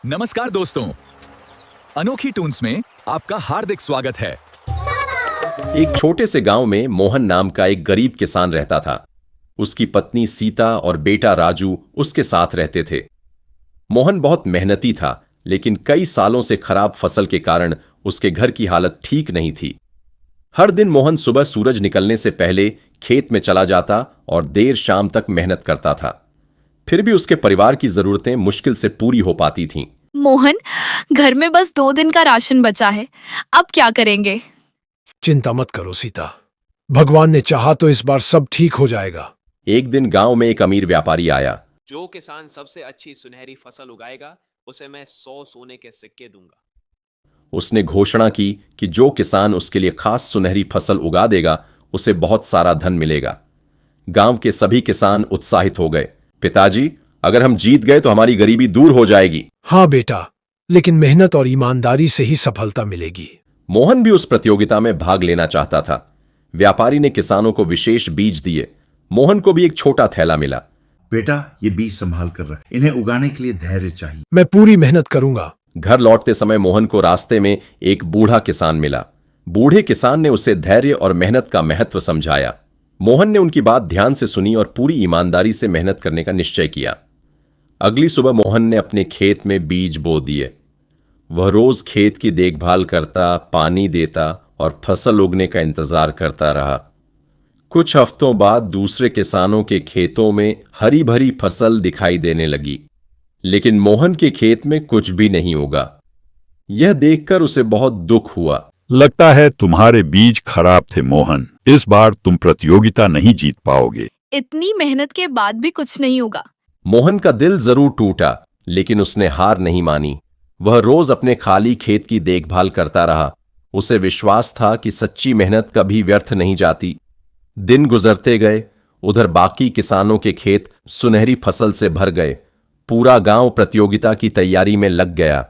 नमस्कार दोस्तों, अनोखी टून्स में आपका हार्दिक स्वागत है। एक छोटे से गांव में मोहन नाम का एक गरीब किसान रहता था। उसकी पत्नी सीता और बेटा राजू उसके साथ रहते थे। मोहन बहुत मेहनती था, लेकिन कई सालों से खराब फसल के कारण उसके घर की हालत ठीक नहीं थी। हर दिन मोहन सुबह सूरज निकलने से पहले खेत में चला जाता और देर शाम तक मेहनत करता था। फिर भी उसके परिवार की जरूरतें मुश्किल से पूरी हो पाती थीं। मोहन, घर में बस 2 दिन का राशन बचा है, अब क्या करेंगे? चिंता मत करो सीता, भगवान ने चाहा तो इस बार सब ठीक हो जाएगा। एक दिन गांव में एक अमीर व्यापारी आया। जो किसान सबसे अच्छी सुनहरी फसल उगाएगा उसे मैं 100 सोने के सिक्के दूंगा। उसने घोषणा की कि जो किसान उसके लिए खास सुनहरी फसल उगा देगा उसे बहुत सारा धन मिलेगा। गांव के सभी किसान उत्साहित हो गए। पिताजी, अगर हम जीत गए तो हमारी गरीबी दूर हो जाएगी। हाँ बेटा, लेकिन मेहनत और ईमानदारी से ही सफलता मिलेगी। मोहन भी उस प्रतियोगिता में भाग लेना चाहता था। व्यापारी ने किसानों को विशेष बीज दिए। मोहन को भी एक छोटा थैला मिला। बेटा, ये बीज संभाल कर रख, इन्हें उगाने के लिए धैर्य चाहिए। मैं पूरी मेहनत करूंगा। घर लौटते समय मोहन को रास्ते में एक बूढ़ा किसान मिला। बूढ़े किसान ने उसे धैर्य और मेहनत का महत्व समझाया। मोहन ने उनकी बात ध्यान से सुनी और पूरी ईमानदारी से मेहनत करने का निश्चय किया। अगली सुबह मोहन ने अपने खेत में बीज बो दिए। वह रोज खेत की देखभाल करता, पानी देता और फसल उगने का इंतजार करता रहा। कुछ हफ्तों बाद दूसरे किसानों के खेतों में हरी भरी फसल दिखाई देने लगी, लेकिन मोहन के खेत में कुछ भी नहीं उगा। यह देखकर उसे बहुत दुख हुआ। लगता है तुम्हारे बीज खराब थे मोहन, इस बार तुम प्रतियोगिता नहीं जीत पाओगे। इतनी मेहनत के बाद भी कुछ नहीं होगा। मोहन का दिल जरूर टूटा, लेकिन उसने हार नहीं मानी। वह रोज अपने खाली खेत की देखभाल करता रहा। उसे विश्वास था कि सच्ची मेहनत कभी व्यर्थ नहीं जाती। दिन गुजरते गए। उधर बाकी किसानों के खेत सुनहरी फसल से भर गए। पूरा गांव प्रतियोगिता की तैयारी में लग गया।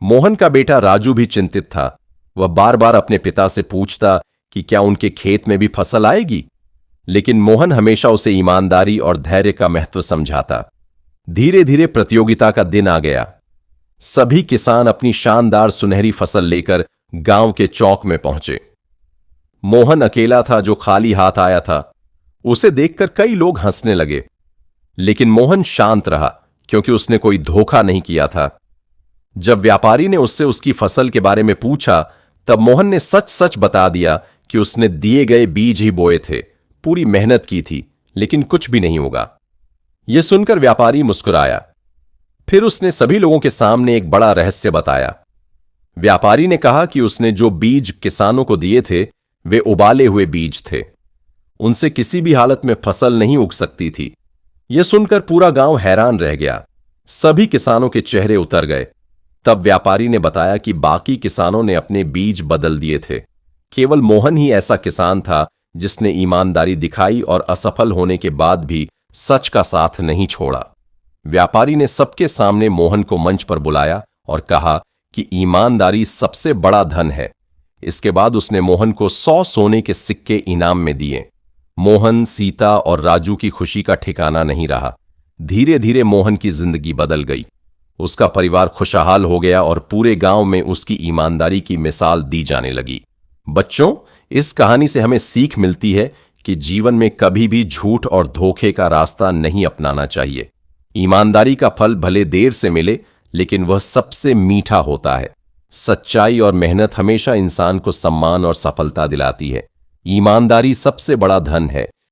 मोहन का बेटा राजू भी चिंतित था। वह बार बार अपने पिता से पूछता कि क्या उनके खेत में भी फसल आएगी, लेकिन मोहन हमेशा उसे ईमानदारी और धैर्य का महत्व समझाता। धीरे धीरे प्रतियोगिता का दिन आ गया। सभी किसान अपनी शानदार सुनहरी फसल लेकर गांव के चौक में पहुंचे। मोहन अकेला था जो खाली हाथ आया था। उसे देखकर कई लोग हंसने लगे, लेकिन मोहन शांत रहा क्योंकि उसने कोई धोखा नहीं किया था। जब व्यापारी ने उससे उसकी फसल के बारे में पूछा, तब मोहन ने सच सच बता दिया कि उसने दिए गए बीज ही बोए थे, पूरी मेहनत की थी, लेकिन कुछ भी नहीं होगा। यह सुनकर व्यापारी मुस्कुराया। फिर उसने सभी लोगों के सामने एक बड़ा रहस्य बताया। व्यापारी ने कहा कि उसने जो बीज किसानों को दिए थे वे उबाले हुए बीज थे। उनसे किसी भी हालत में फसल नहीं उग सकती थी। यह सुनकर पूरा गांव हैरान रह गया। सभी किसानों के चेहरे उतर गए। तब व्यापारी ने बताया कि बाकी किसानों ने अपने बीज बदल दिए थे। केवल मोहन ही ऐसा किसान था जिसने ईमानदारी दिखाई और असफल होने के बाद भी सच का साथ नहीं छोड़ा। व्यापारी ने सबके सामने मोहन को मंच पर बुलाया और कहा कि ईमानदारी सबसे बड़ा धन है। इसके बाद उसने मोहन को 100 सोने के सिक्के इनाम में दिए। मोहन, सीता और राजू की खुशी का ठिकाना नहीं रहा। धीरे धीरे मोहन की जिंदगी बदल गई। उसका परिवार खुशहाल हो गया और पूरे गांव में उसकी ईमानदारी की मिसाल दी जाने लगी। बच्चों, इस कहानी से हमें सीख मिलती है कि जीवन में कभी भी झूठ और धोखे का रास्ता नहीं अपनाना चाहिए। ईमानदारी का फल भले देर से मिले, लेकिन वह सबसे मीठा होता है। सच्चाई और मेहनत हमेशा इंसान को सम्मान और सफलता दिलाती है। ईमानदारी सबसे बड़ा धन है